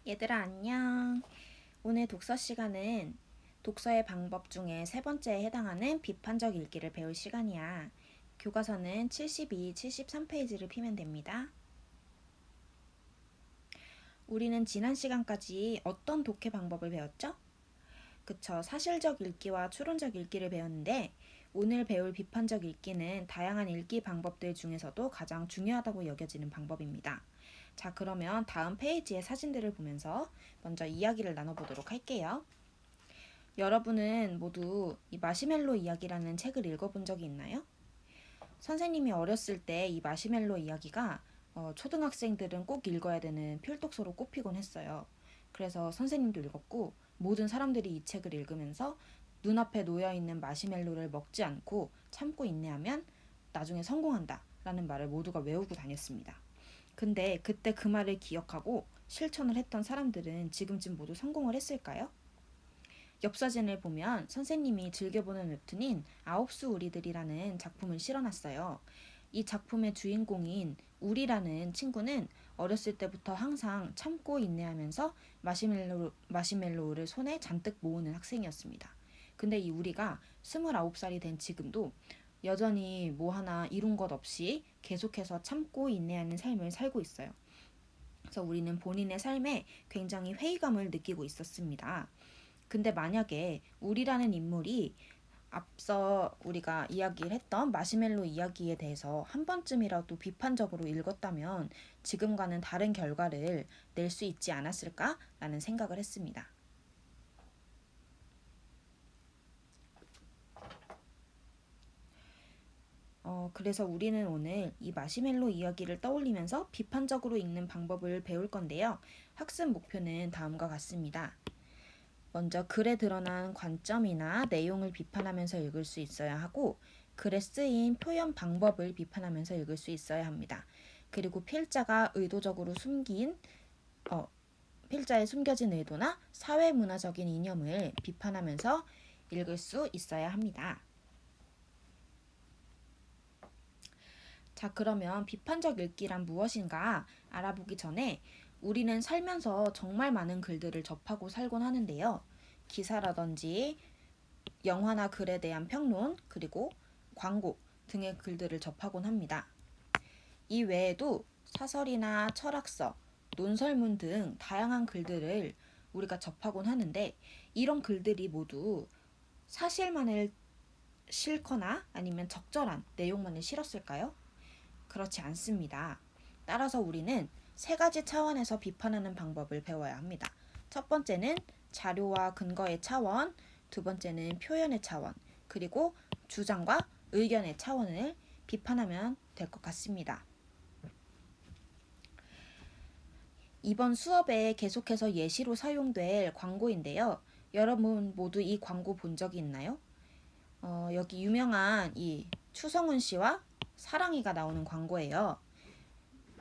얘들아 안녕. 오늘 독서 시간은 독서의 방법 중에 세 번째에 해당하는 비판적 읽기를 배울 시간이야. 교과서는 72, 73페이지를 피면 됩니다. 우리는 지난 시간까지 어떤 독해 방법을 배웠죠? 그쵸. 사실적 읽기와 추론적 읽기를 배웠는데 오늘 배울 비판적 읽기는 다양한 읽기 방법들 중에서도 가장 중요하다고 여겨지는 방법입니다. 자, 그러면 다음 페이지의 사진들을 보면서 먼저 이야기를 나눠보도록 할게요. 여러분은 모두 이 마시멜로 이야기라는 책을 읽어본 적이 있나요? 선생님이 어렸을 때 이 마시멜로 이야기가 초등학생들은 꼭 읽어야 되는 필독서로 꼽히곤 했어요. 그래서 선생님도 읽었고 모든 사람들이 이 책을 읽으면서 눈앞에 놓여있는 마시멜로를 먹지 않고 참고 인내하면 나중에 성공한다 라는 말을 모두가 외우고 다녔습니다. 근데 그때 그 말을 기억하고 실천을 했던 사람들은 지금쯤 모두 성공을 했을까요? 옆 사진을 보면 선생님이 즐겨보는 웹툰인 아홉수 우리들이라는 작품을 실어놨어요. 이 작품의 주인공인 우리라는 친구는 어렸을 때부터 항상 참고 인내하면서 마시멜로를 손에 잔뜩 모으는 학생이었습니다. 근데 이 우리가 29살이 된 지금도 여전히 뭐 하나 이룬 것 없이 계속해서 참고 인내하는 삶을 살고 있어요. 그래서 우리는 본인의 삶에 굉장히 회의감을 느끼고 있었습니다. 근데 만약에 우리라는 인물이 앞서 우리가 이야기를 했던 마시멜로 이야기에 대해서 한 번쯤이라도 비판적으로 읽었다면 지금과는 다른 결과를 낼 수 있지 않았을까라는 생각을 했습니다. 그래서 우리는 오늘 이 마시멜로 이야기를 떠올리면서 비판적으로 읽는 방법을 배울 건데요. 학습 목표는 다음과 같습니다. 먼저 글에 드러난 관점이나 내용을 비판하면서 읽을 수 있어야 하고 글에 쓰인 표현 방법을 비판하면서 읽을 수 있어야 합니다. 그리고 필자가 의도적으로 필자의 숨겨진 의도나 사회문화적인 이념을 비판하면서 읽을 수 있어야 합니다. 자, 그러면 비판적 읽기란 무엇인가 알아보기 전에 우리는 살면서 정말 많은 글들을 접하고 살곤 하는데요. 기사라든지 영화나 글에 대한 평론, 그리고 광고 등의 글들을 접하곤 합니다. 이 외에도 사설이나 철학서, 논설문 등 다양한 글들을 우리가 접하곤 하는데 이런 글들이 모두 사실만을 싫거나 아니면 적절한 내용만을 실었을까요? 그렇지 않습니다. 따라서 우리는 세 가지 차원에서 비판하는 방법을 배워야 합니다. 첫 번째는 자료와 근거의 차원, 두 번째는 표현의 차원, 그리고 주장과 의견의 차원을 비판하면 될 것 같습니다. 이번 수업에 계속해서 예시로 사용될 광고인데요. 여러분 모두 이 광고 본 적이 있나요? 여기 유명한 이 추성훈 씨와 사랑이가 나오는 광고예요.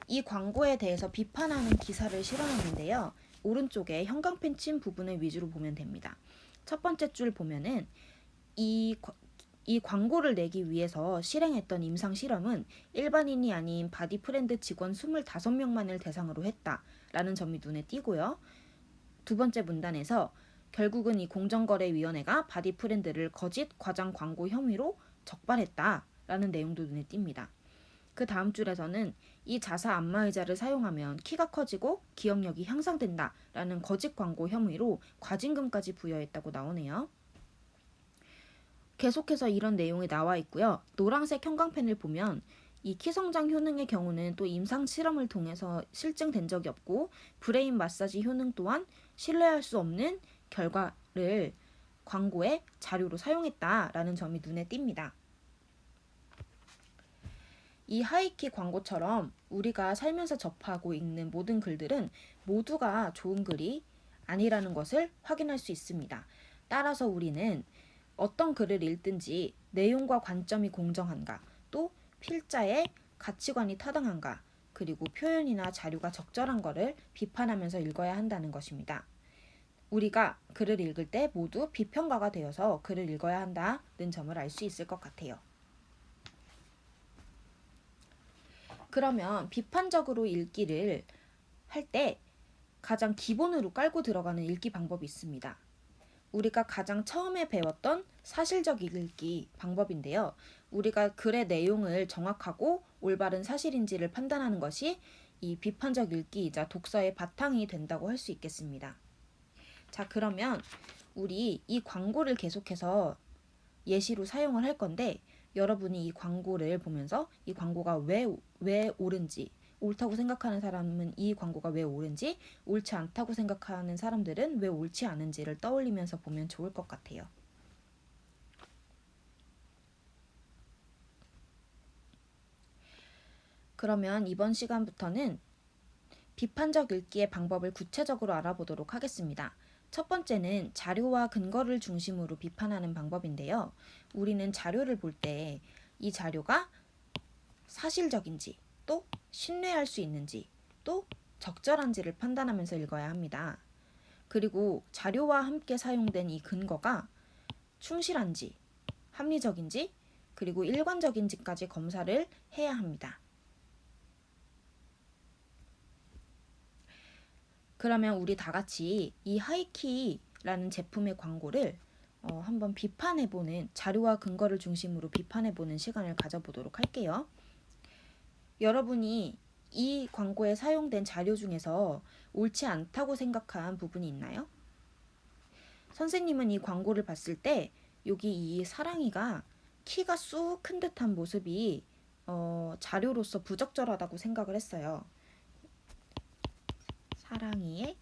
이 광고에 대해서 비판하는 기사를 실어놨는데요. 오른쪽에 형광펜 친 부분을 위주로 보면 됩니다. 첫 번째 줄 보면은 이 광고를 내기 위해서 실행했던 임상 실험은 일반인이 아닌 바디프렌드 직원 25명만을 대상으로 했다라는 점이 눈에 띄고요. 두 번째 문단에서 결국은 이 공정거래위원회가 바디프렌드를 거짓 과장 광고 혐의로 적발했다라는 내용도 눈에 띕니다. 그 다음 줄에서는 이 자사 안마의자를 사용하면 키가 커지고 기억력이 향상된다라는 거짓 광고 혐의로 과징금까지 부여했다고 나오네요. 계속해서 이런 내용이 나와 있고요. 노란색 형광펜을 보면 이 키성장 효능의 경우는 또 임상 실험을 통해서 실증된 적이 없고 브레인 마사지 효능 또한 신뢰할 수 없는 결과를 광고의 자료로 사용했다라는 점이 눈에 띕니다. 이 하이키 광고처럼 우리가 살면서 접하고 읽는 모든 글들은 모두가 좋은 글이 아니라는 것을 확인할 수 있습니다. 따라서 우리는 어떤 글을 읽든지 내용과 관점이 공정한가, 또 필자의 가치관이 타당한가, 그리고 표현이나 자료가 적절한 것을 비판하면서 읽어야 한다는 것입니다. 우리가 글을 읽을 때 모두 비평가가 되어서 글을 읽어야 한다는 점을 알 수 있을 것 같아요. 그러면 비판적으로 읽기를 할 때 가장 기본으로 깔고 들어가는 읽기 방법이 있습니다. 우리가 가장 처음에 배웠던 사실적 읽기 방법인데요. 우리가 글의 내용을 정확하고 올바른 사실인지를 판단하는 것이 이 비판적 읽기이자 독서의 바탕이 된다고 할 수 있겠습니다. 자, 그러면 우리 이 광고를 계속해서 예시로 사용을 할 건데, 여러분이 이 광고를 보면서 이 광고가 왜 옳은지, 옳다고 생각하는 사람은 이 광고가 왜 옳은지, 옳지 않다고 생각하는 사람들은 왜 옳지 않은지를 떠올리면서 보면 좋을 것 같아요. 그러면 이번 시간부터는 비판적 읽기의 방법을 구체적으로 알아보도록 하겠습니다. 첫 번째는 자료와 근거를 중심으로 비판하는 방법인데요. 우리는 자료를 볼 때 이 자료가 사실적인지, 또 신뢰할 수 있는지, 또 적절한지를 판단하면서 읽어야 합니다. 그리고 자료와 함께 사용된 이 근거가 충실한지, 합리적인지, 그리고 일관적인지까지 검사를 해야 합니다. 그러면 우리 다 같이 이 하이키라는 제품의 광고를 한번 비판해보는, 자료와 근거를 중심으로 비판해보는 시간을 가져보도록 할게요. 여러분이 이 광고에 사용된 자료 중에서 옳지 않다고 생각한 부분이 있나요? 선생님은 이 광고를 봤을 때 여기 이 사랑이가 키가 쑥 큰 듯한 모습이 자료로서 부적절하다고 생각을 했어요. 사랑이의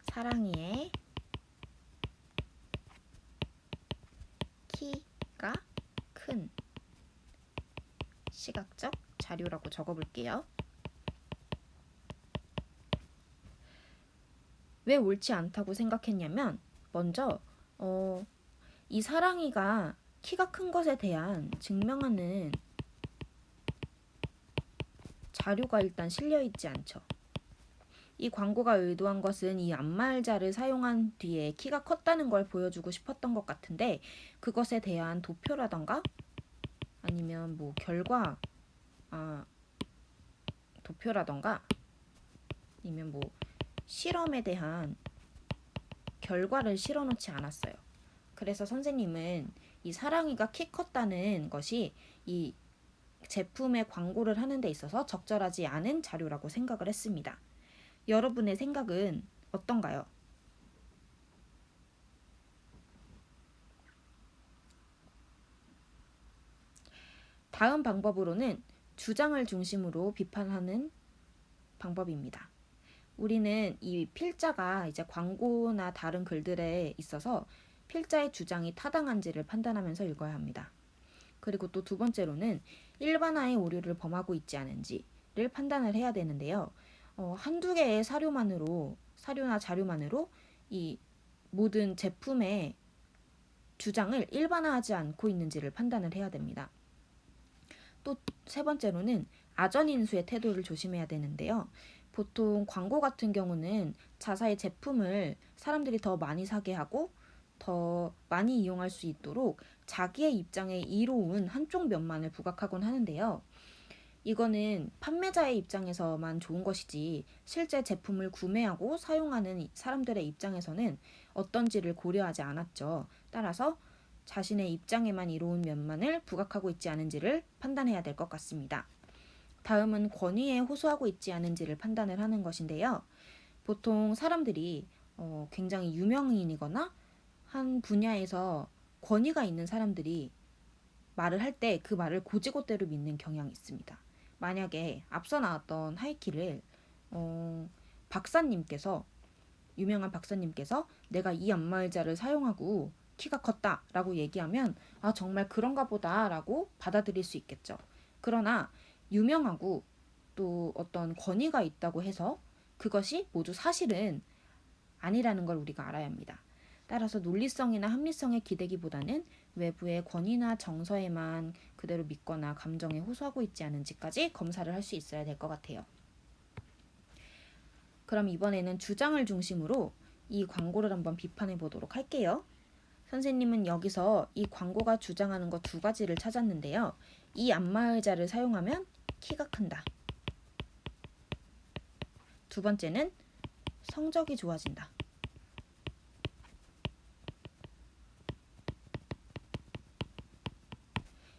사랑이의 키가 큰 시각적 자료라고 적어볼게요. 왜 옳지 않다고 생각했냐면, 먼저 이 사랑이가 키가 큰 것에 대한 증명하는 자료가 일단 실려있지 않죠. 이 광고가 의도한 것은 이 안마의자를 사용한 뒤에 키가 컸다는 걸 보여주고 싶었던 것 같은데, 그것에 대한 도표라던가 아니면 뭐 도표라던가 아니면 뭐 실험에 대한 결과를 실어놓지 않았어요. 그래서 선생님은 이 사랑이가 키 컸다는 것이 이 제품의 광고를 하는 데 있어서 적절하지 않은 자료라고 생각을 했습니다. 여러분의 생각은 어떤가요? 다음 방법으로는 주장을 중심으로 비판하는 방법입니다. 우리는 이 필자가 이제 광고나 다른 글들에 있어서 필자의 주장이 타당한지를 판단하면서 읽어야 합니다. 그리고 또 두 번째로는 일반화의 오류를 범하고 있지 않은지를 판단을 해야 되는데요. 한두 개의 사료나 자료만으로 이 모든 제품의 주장을 일반화하지 않고 있는지를 판단을 해야 됩니다. 또 세 번째로는 아전인수의 태도를 조심해야 되는데요. 보통 광고 같은 경우는 자사의 제품을 사람들이 더 많이 사게 하고 더 많이 이용할 수 있도록 자기의 입장에 이로운 한쪽 면만을 부각하곤 하는데요. 이거는 판매자의 입장에서만 좋은 것이지 실제 제품을 구매하고 사용하는 사람들의 입장에서는 어떤지를 고려하지 않았죠. 따라서 자신의 입장에만 이로운 면만을 부각하고 있지 않은지를 판단해야 될 것 같습니다. 다음은 권위에 호소하고 있지 않은지를 판단을 하는 것인데요. 보통 사람들이 굉장히 유명인이거나 한 분야에서 권위가 있는 사람들이 말을 할 때 그 말을 곧이곧대로 믿는 경향이 있습니다. 만약에 앞서 나왔던 하이키를 유명한 박사님께서 내가 이 안마의자를 사용하고 키가 컸다라고 얘기하면 정말 그런가 보다라고 받아들일 수 있겠죠. 그러나 유명하고 또 어떤 권위가 있다고 해서 그것이 모두 사실은 아니라는 걸 우리가 알아야 합니다. 따라서 논리성이나 합리성에 기대기보다는 외부의 권위나 정서에만 그대로 믿거나 감정에 호소하고 있지 않은지까지 검사를 할 수 있어야 될 것 같아요. 그럼 이번에는 주장을 중심으로 이 광고를 한번 비판해 보도록 할게요. 선생님은 여기서 이 광고가 주장하는 것 두 가지를 찾았는데요. 이 안마의자를 사용하면 키가 큰다. 두 번째는 성적이 좋아진다.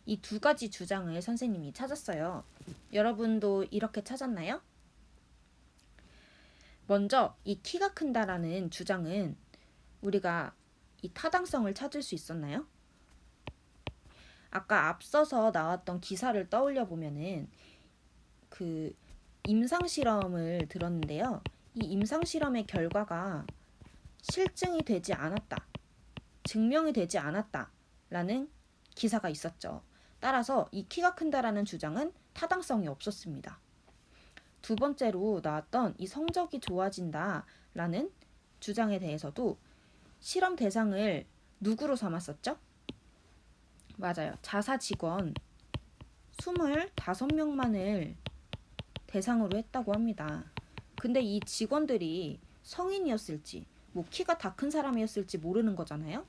이 두 가지 주장을 선생님이 찾았어요. 여러분도 이렇게 찾았나요? 먼저 이 키가 큰다라는 주장은 우리가 이 타당성을 찾을 수 있었나요? 아까 앞서서 나왔던 기사를 떠올려 보면은 그 임상실험을 들었는데요. 이 임상실험의 결과가 실증이 되지 않았다, 증명이 되지 않았다라는 기사가 있었죠. 따라서 이 키가 큰다라는 주장은 타당성이 없었습니다. 두 번째로 나왔던 이 성적이 좋아진다라는 주장에 대해서도 실험 대상을 누구로 삼았었죠? 맞아요. 자사 직원 25명만을 대상으로 했다고 합니다. 근데 이 직원들이 성인이었을지, 뭐 키가 다 큰 사람이었을지 모르는 거잖아요.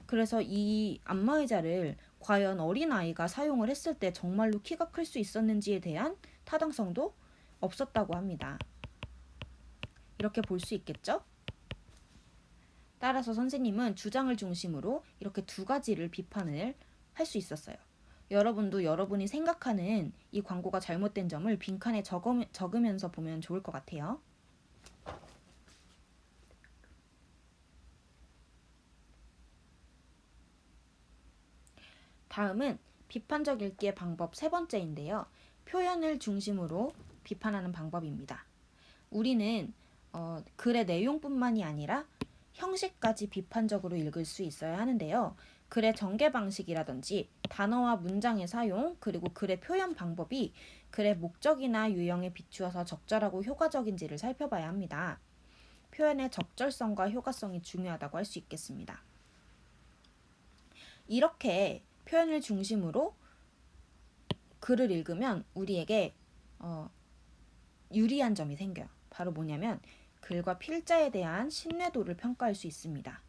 그래서 이 안마의자를 과연 어린아이가 사용을 했을 때 정말로 키가 클 수 있었는지에 대한 타당성도 없었다고 합니다. 이렇게 볼 수 있겠죠? 따라서 선생님은 주장을 중심으로 이렇게 두 가지를 비판을 할 수 있었어요. 여러분도 여러분이 생각하는 이 광고가 잘못된 점을 빈칸에 적으면서 보면 좋을 것 같아요. 다음은 비판적 읽기의 방법 세 번째인데요. 표현을 중심으로 비판하는 방법입니다. 우리는 글의 내용뿐만이 아니라 형식까지 비판적으로 읽을 수 있어야 하는데요. 글의 전개 방식이라든지 단어와 문장의 사용, 그리고 글의 표현 방법이 글의 목적이나 유형에 비추어서 적절하고 효과적인지를 살펴봐야 합니다. 표현의 적절성과 효과성이 중요하다고 할 수 있겠습니다. 이렇게 표현을 중심으로 글을 읽으면 우리에게 유리한 점이 생겨요. 바로 뭐냐면 글과 필자에 대한 신뢰도를 평가할 수 있습니다.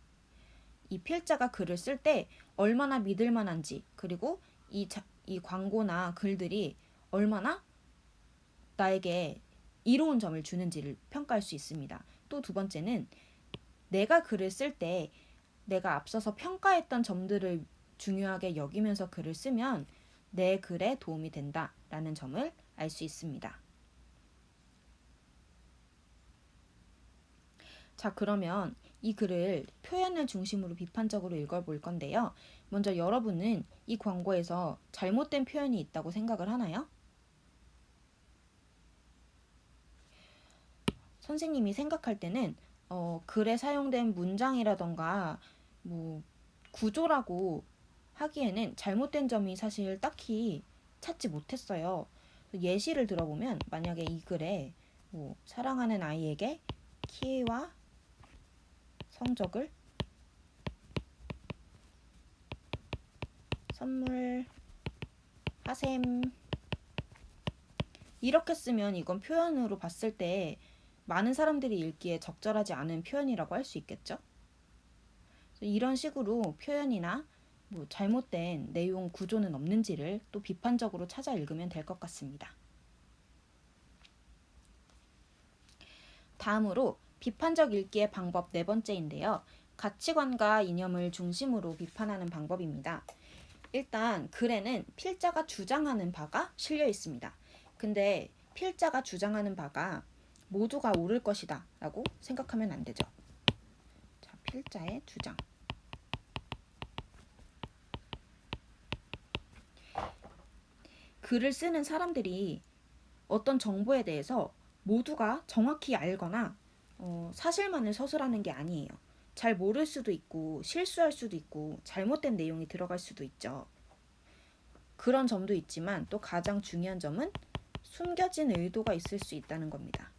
이 필자가 글을 쓸 때 얼마나 믿을 만한지, 그리고 이 광고나 글들이 얼마나 나에게 이로운 점을 주는지를 평가할 수 있습니다. 또 두 번째는 내가 글을 쓸 때 내가 앞서서 평가했던 점들을 중요하게 여기면서 글을 쓰면 내 글에 도움이 된다라는 점을 알 수 있습니다. 자, 그러면 이 글을 표현을 중심으로 비판적으로 읽어볼 건데요. 먼저 여러분은 이 광고에서 잘못된 표현이 있다고 생각을 하나요? 선생님이 생각할 때는 글에 사용된 문장이라던가 뭐 구조라고 하기에는 잘못된 점이 사실 딱히 찾지 못했어요. 예시를 들어보면 만약에 이 글에 뭐 사랑하는 아이에게 키와 성적을 선물하셈 이렇게 쓰면 이건 표현으로 봤을 때 많은 사람들이 읽기에 적절하지 않은 표현이라고 할 수 있겠죠? 이런 식으로 표현이나 뭐 잘못된 내용 구조는 없는지를 또 비판적으로 찾아 읽으면 될 것 같습니다. 다음으로 비판적 읽기의 방법 네 번째인데요. 가치관과 이념을 중심으로 비판하는 방법입니다. 일단 글에는 필자가 주장하는 바가 실려 있습니다. 근데 필자가 주장하는 바가 모두가 옳을 것이다 라고 생각하면 안 되죠. 자, 필자의 주장. 글을 쓰는 사람들이 어떤 정보에 대해서 모두가 정확히 알거나 사실만을 서술하는 게 아니에요. 잘 모를 수도 있고 실수할 수도 있고 잘못된 내용이 들어갈 수도 있죠. 그런 점도 있지만 또 가장 중요한 점은 숨겨진 의도가 있을 수 있다는 겁니다.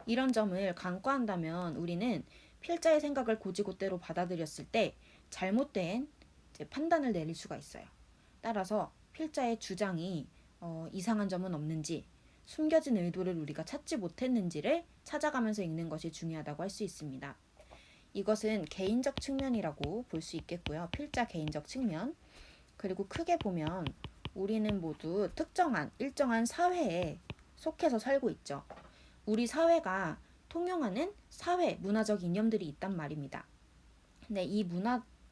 이런 점을 간과한다면 우리는 필자의 생각을 곧이곧대로 받아들였을 때 잘못된 판단을 내릴 수가 있어요. 따라서 필자의 주장이 이상한 점은 없는지, 숨겨진 의도를 우리가 찾지 못했는지를 찾아가면서 읽는 것이 중요하다고 할 수 있습니다. 이것은 개인적 측면이라고 볼 수 있겠고요. 필자 개인적 측면. 그리고 크게 보면 우리는 모두 특정한 일정한 사회에 속해서 살고 있죠. 우리 사회가 통용하는 사회, 문화적 이념들이 있단 말입니다. 근데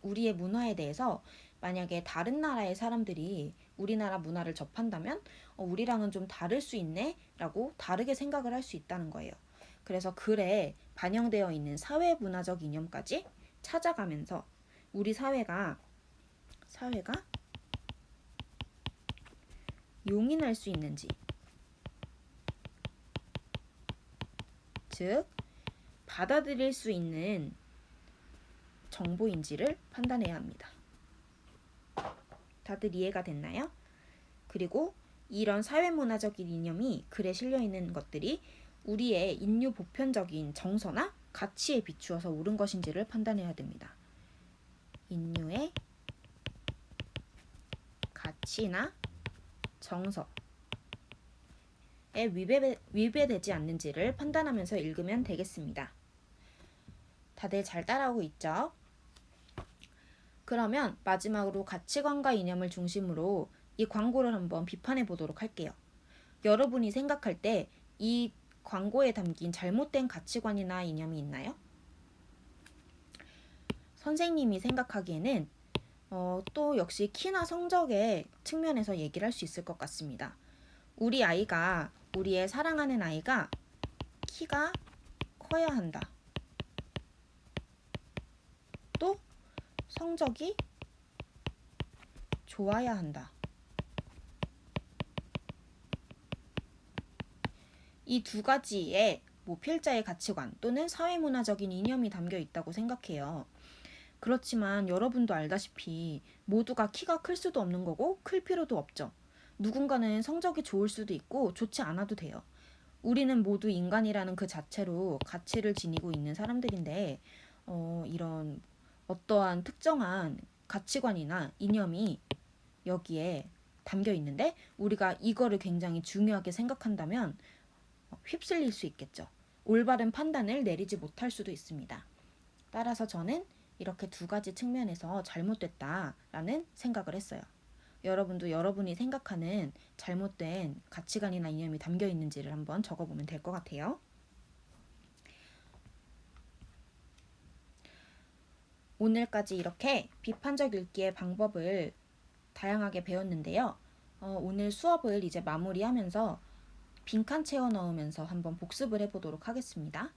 우리의 문화에 대해서 만약에 다른 나라의 사람들이 우리나라 문화를 접한다면 우리랑은 좀 다를 수 있네 라고 다르게 생각을 할 수 있다는 거예요. 그래서 글에 반영되어 있는 사회 문화적 이념까지 찾아가면서 우리 사회가 용인할 수 있는지, 즉 받아들일 수 있는 정보인지를 판단해야 합니다. 다들 이해가 됐나요? 그리고 이런 사회문화적인 이념이 글에 실려있는 것들이 우리의 인류 보편적인 정서나 가치에 비추어서 옳은 것인지를 판단해야 됩니다. 인류의 가치나 정서에 위배되지 않는지를 판단하면서 읽으면 되겠습니다. 다들 잘 따라오고 있죠? 그러면 마지막으로 가치관과 이념을 중심으로 이 광고를 한번 비판해 보도록 할게요. 여러분이 생각할 때 이 광고에 담긴 잘못된 가치관이나 이념이 있나요? 선생님이 생각하기에는 또 역시 키나 성적의 측면에서 얘기를 할 수 있을 것 같습니다. 우리의 사랑하는 아이가 키가 커야 한다. 또 성적이 좋아야 한다. 이 두 가지의 필자의 가치관 또는 사회문화적인 이념이 담겨 있다고 생각해요. 그렇지만 여러분도 알다시피 모두가 키가 클 수도 없는 거고 클 필요도 없죠. 누군가는 성적이 좋을 수도 있고 좋지 않아도 돼요. 우리는 모두 인간이라는 그 자체로 가치를 지니고 있는 사람들인데 이런 어떠한 특정한 가치관이나 이념이 여기에 담겨 있는데 우리가 이거를 굉장히 중요하게 생각한다면 휩쓸릴 수 있겠죠. 올바른 판단을 내리지 못할 수도 있습니다. 따라서 저는 이렇게 두 가지 측면에서 잘못됐다라는 생각을 했어요. 여러분도 여러분이 생각하는 잘못된 가치관이나 이념이 담겨 있는지를 한번 적어보면 될 것 같아요. 오늘까지 이렇게 비판적 읽기의 방법을 다양하게 배웠는데요. 오늘 수업을 이제 마무리하면서 빈칸 채워 넣으면서 한번 복습을 해보도록 하겠습니다.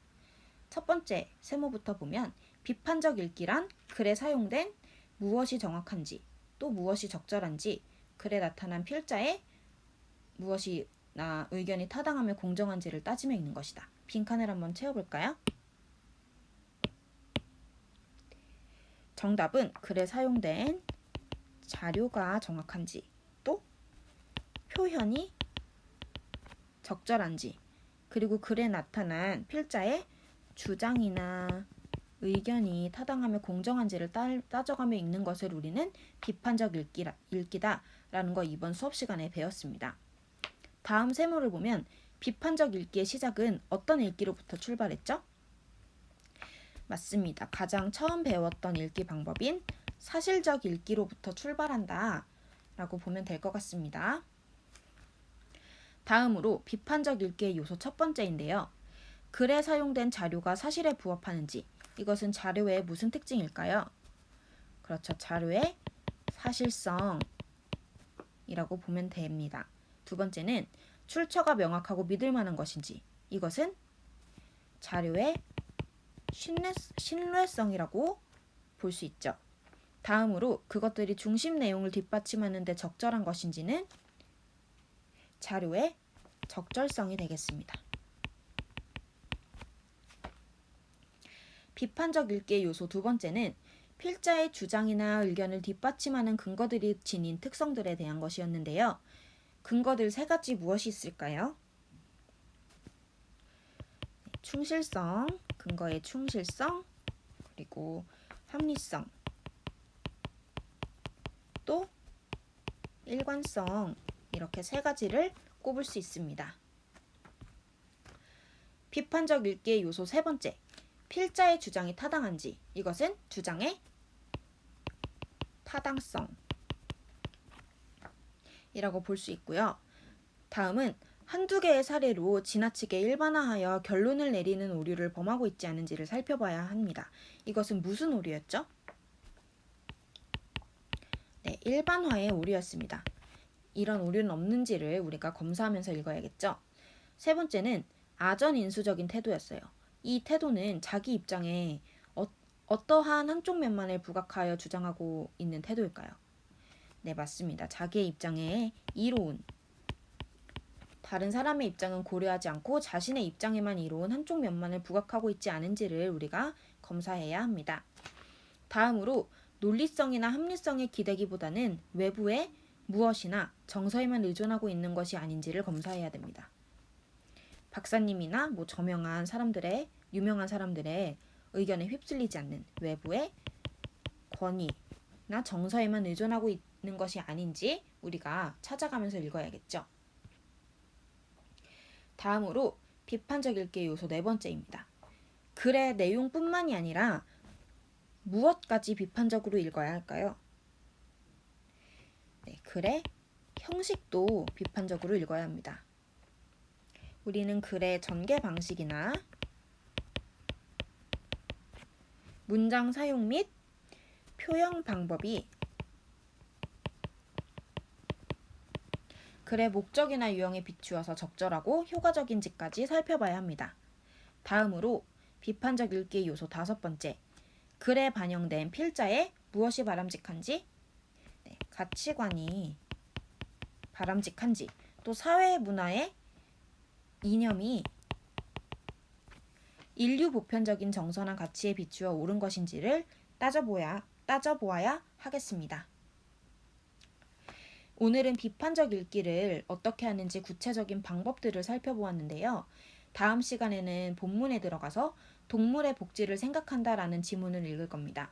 첫 번째 세모부터 보면 비판적 읽기란 글에 사용된 무엇이 정확한지 또 무엇이 적절한지 글에 나타난 필자의 무엇이나 의견이 타당하며 공정한지를 따지며 읽는 것이다. 빈칸을 한번 채워볼까요? 정답은 글에 사용된 자료가 정확한지 또 표현이 적절한지 그리고 글에 나타난 필자의 주장이나 의견이 타당하며 공정한지를 따져가며 읽는 것을 우리는 비판적 읽기다라는 거 이번 수업 시간에 배웠습니다. 다음 세모를 보면 비판적 읽기의 시작은 어떤 읽기로부터 출발했죠? 맞습니다. 가장 처음 배웠던 읽기 방법인 사실적 읽기로부터 출발한다 라고 보면 될 것 같습니다. 다음으로 비판적 읽기의 요소 첫 번째인데요. 글에 사용된 자료가 사실에 부합하는지 이것은 자료의 무슨 특징일까요? 그렇죠. 자료의 사실성이라고 보면 됩니다. 두 번째는 출처가 명확하고 믿을 만한 것인지 이것은 자료의 신뢰성이라고 볼 수 있죠. 다음으로 그것들이 중심 내용을 뒷받침하는 데 적절한 것인지는 자료의 적절성이 되겠습니다. 비판적 읽기의 요소 두 번째는 필자의 주장이나 의견을 뒷받침하는 근거들이 지닌 특성들에 대한 것이었는데요. 근거들 세 가지 무엇이 있을까요? 충실성, 근거의 충실성, 그리고 합리성, 또 일관성 이렇게 세 가지를 꼽을 수 있습니다. 비판적 읽기의 요소 세 번째, 필자의 주장이 타당한지 이것은 주장의 타당성, 이라고 볼 수 있고요. 다음은 한두 개의 사례로 지나치게 일반화하여 결론을 내리는 오류를 범하고 있지 않은지를 살펴봐야 합니다. 이것은 무슨 오류였죠? 네, 일반화의 오류였습니다. 이런 오류는 없는지를 우리가 검사하면서 읽어야겠죠. 세 번째는 아전인수적인 태도였어요. 이 태도는 자기 입장에 어떠한 한쪽 면만을 부각하여 주장하고 있는 태도일까요? 네, 맞습니다. 자기의 입장에 이로운, 다른 사람의 입장은 고려하지 않고 자신의 입장에만 이로운 한쪽 면만을 부각하고 있지 않은지를 우리가 검사해야 합니다. 다음으로 논리성이나 합리성에 기대기보다는 외부의 무엇이나 정서에만 의존하고 있는 것이 아닌지를 검사해야 됩니다. 박사님이나 저명한 사람들의, 유명한 사람들의 의견에 휩쓸리지 않는 외부의 권위나 정서에만 의존하고 있는 것이 아닌지 우리가 찾아가면서 읽어야겠죠. 다음으로 비판적 읽기의 요소 네 번째입니다. 글의 내용뿐만이 아니라 무엇까지 비판적으로 읽어야 할까요? 네, 글의 형식도 비판적으로 읽어야 합니다. 우리는 글의 전개 방식이나 문장 사용 및 표현 방법이 글의 목적이나 유형에 비추어서 적절하고 효과적인지까지 살펴봐야 합니다. 다음으로 비판적 읽기의 요소 다섯 번째, 글에 반영된 필자에 무엇이 바람직한지, 가치관이 바람직한지, 또 사회 문화의 이념이 인류 보편적인 정서나 가치에 비추어 옳은 것인지를 따져보아야 하겠습니다. 오늘은 비판적 읽기를 어떻게 하는지 구체적인 방법들을 살펴보았는데요. 다음 시간에는 본문에 들어가서 동물의 복지를 생각한다라는 지문을 읽을 겁니다.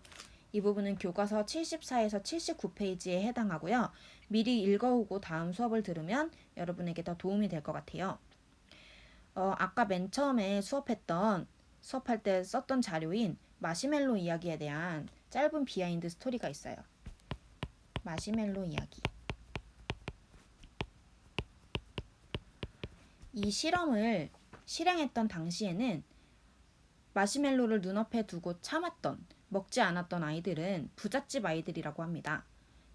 이 부분은 교과서 74에서 79페이지에 해당하고요. 미리 읽어오고 다음 수업을 들으면 여러분에게 더 도움이 될 것 같아요. 아까 맨 처음에 수업할 때 썼던 자료인 마시멜로 이야기에 대한 짧은 비하인드 스토리가 있어요. 마시멜로 이야기. 이 실험을 실행했던 당시에는 마시멜로를 눈앞에 두고 참았던, 먹지 않았던 아이들은 부잣집 아이들이라고 합니다.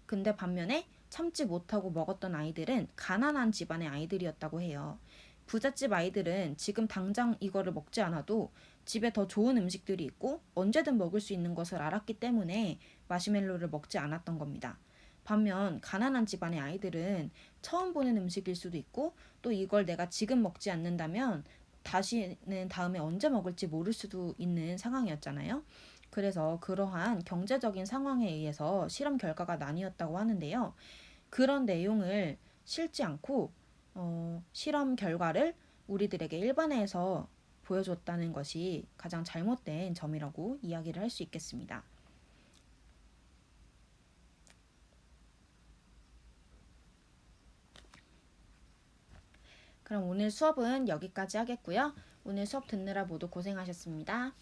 근데 반면에 참지 못하고 먹었던 아이들은 가난한 집안의 아이들이었다고 해요. 부잣집 아이들은 지금 당장 이거를 먹지 않아도 집에 더 좋은 음식들이 있고 언제든 먹을 수 있는 것을 알았기 때문에 마시멜로를 먹지 않았던 겁니다. 반면 가난한 집안의 아이들은 처음 보는 음식일 수도 있고 또 이걸 내가 지금 먹지 않는다면 다시는 다음에 언제 먹을지 모를 수도 있는 상황이었잖아요. 그래서 그러한 경제적인 상황에 의해서 실험 결과가 나뉘었다고 하는데요. 그런 내용을 실지 않고 실험 결과를 우리들에게 일반화해서 보여줬다는 것이 가장 잘못된 점이라고 이야기를 할 수 있겠습니다. 그럼 오늘 수업은 여기까지 하겠고요. 오늘 수업 듣느라 모두 고생하셨습니다.